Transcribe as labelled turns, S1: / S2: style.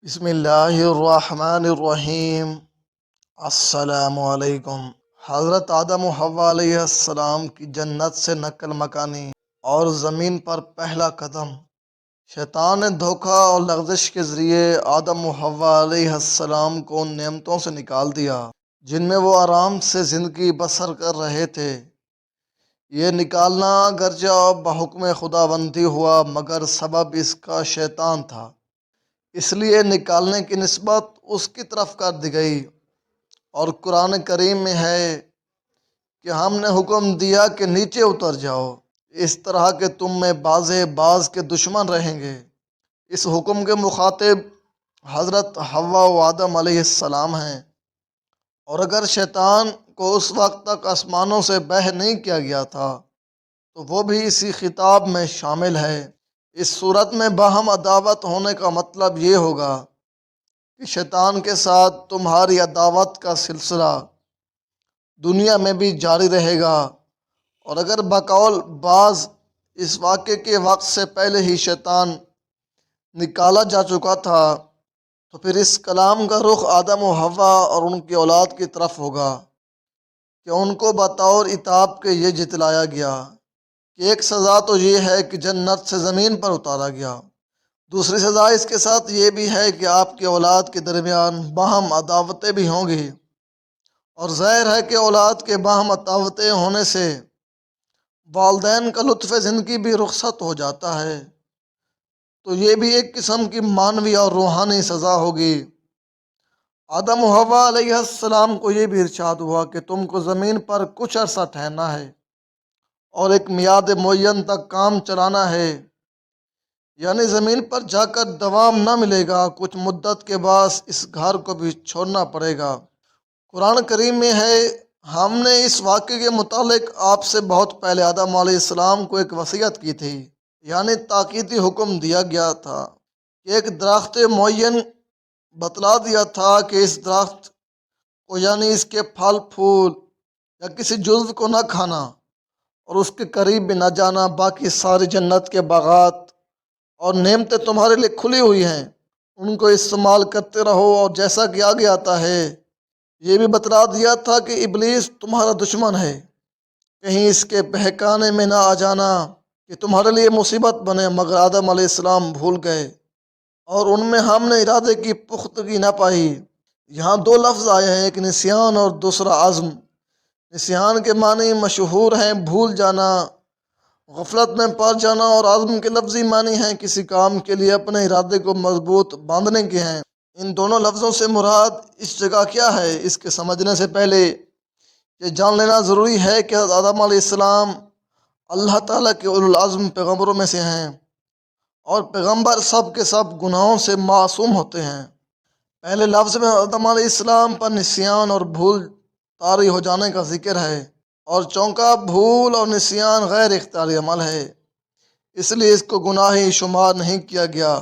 S1: بسم اللہ الرحمن الرحیم۔ السلام علیکم۔ حضرت آدم و حوا علیہ السلام کی جنت سے نقل مکانی اور زمین پر پہلا قدم۔ شیطان نے دھوکہ اور لغزش کے ذریعے آدم و حوا علیہ السلام کو ان نعمتوں سے نکال دیا جن میں وہ آرام سے زندگی بسر کر رہے تھے۔ یہ نکالنا گرچہ بحکم خداوندی ہوا مگر سبب اس کا شیطان تھا، اس لیے نکالنے کی نسبت اس کی طرف کر دی گئی۔ اور قرآن کریم میں ہے کہ ہم نے حکم دیا کہ نیچے اتر جاؤ، اس طرح کہ تم میں بعض کے دشمن رہیں گے۔ اس حکم کے مخاطب حضرت حوا و آدم علیہ السلام ہیں، اور اگر شیطان کو اس وقت تک آسمانوں سے بہ نہیں کیا گیا تھا تو وہ بھی اسی خطاب میں شامل ہے۔ اس صورت میں باہم عداوت ہونے کا مطلب یہ ہوگا کہ شیطان کے ساتھ تمہاری عداوت کا سلسلہ دنیا میں بھی جاری رہے گا، اور اگر بقول بعض اس واقعے کے وقت سے پہلے ہی شیطان نکالا جا چکا تھا تو پھر اس کلام کا رخ آدم و حوا اور ان کی اولاد کی طرف ہوگا کہ ان کو بطور عتاب کے یہ جتلایا گیا کہ ایک سزا تو یہ ہے کہ جنت سے زمین پر اتارا گیا، دوسری سزا اس کے ساتھ یہ بھی ہے کہ آپ کی اولاد کے درمیان باہم عداوتیں بھی ہوں گی، اور ظاہر ہے کہ اولاد کے باہم عداوتیں ہونے سے والدین کا لطف زندگی بھی رخصت ہو جاتا ہے، تو یہ بھی ایک قسم کی معنوی اور روحانی سزا ہوگی۔ آدم و حوا علیہ السلام کو یہ بھی ارشاد ہوا کہ تم کو زمین پر کچھ عرصہ ٹھہرنا ہے اور ایک میعاد معین تک کام چلانا ہے، یعنی زمین پر جا کر دوام نہ ملے گا، کچھ مدت کے بعد اس گھر کو بھی چھوڑنا پڑے گا۔ قرآن کریم میں ہے ہم نے اس واقعے کے متعلق آپ سے بہت پہلے آدم علیہ السلام کو ایک وصیت کی تھی، یعنی تاکیدی حکم دیا گیا تھا کہ ایک درخت معین بتلا دیا تھا کہ اس درخت کو یعنی اس کے پھل پھول یا کسی جزو کو نہ کھانا اور اس کے قریب بھی نہ جانا، باقی ساری جنت کے باغات اور نعمتیں تمہارے لیے کھلی ہوئی ہیں، ان کو استعمال کرتے رہو۔ اور جیسا کہ آگے آتا ہے یہ بھی بتلا دیا تھا کہ ابلیس تمہارا دشمن ہے، کہیں اس کے بہکانے میں نہ آ جانا کہ تمہارے لیے مصیبت بنے، مگر آدم علیہ السلام بھول گئے اور ان میں ہم نے ارادے کی پختگی نہ پائی۔ یہاں دو لفظ آئے ہیں، ایک نسیان اور دوسرا عزم۔ نسیان کے معنی مشہور ہیں بھول جانا، غفلت میں پڑ جانا، اور عزم کے لفظی معنی ہیں کسی کام کے لیے اپنے ارادے کو مضبوط باندھنے کے ہیں۔ ان دونوں لفظوں سے مراد اس جگہ کیا ہے، اس کے سمجھنے سے پہلے یہ جان لینا ضروری ہے کہ حضرت آدم علیہ السلام اللہ تعالیٰ کے اولو العزم پیغمبروں میں سے ہیں، اور پیغمبر سب کے سب گناہوں سے معصوم ہوتے ہیں۔ پہلے لفظ میں آدم علیہ السلام پر نسیان اور بھول طاری ہو جانے کا ذکر ہے، اور چونکہ بھول اور نسیان غیر اختیاری عمل ہے، اس لیے اس کو گناہی شمار نہیں کیا گیا۔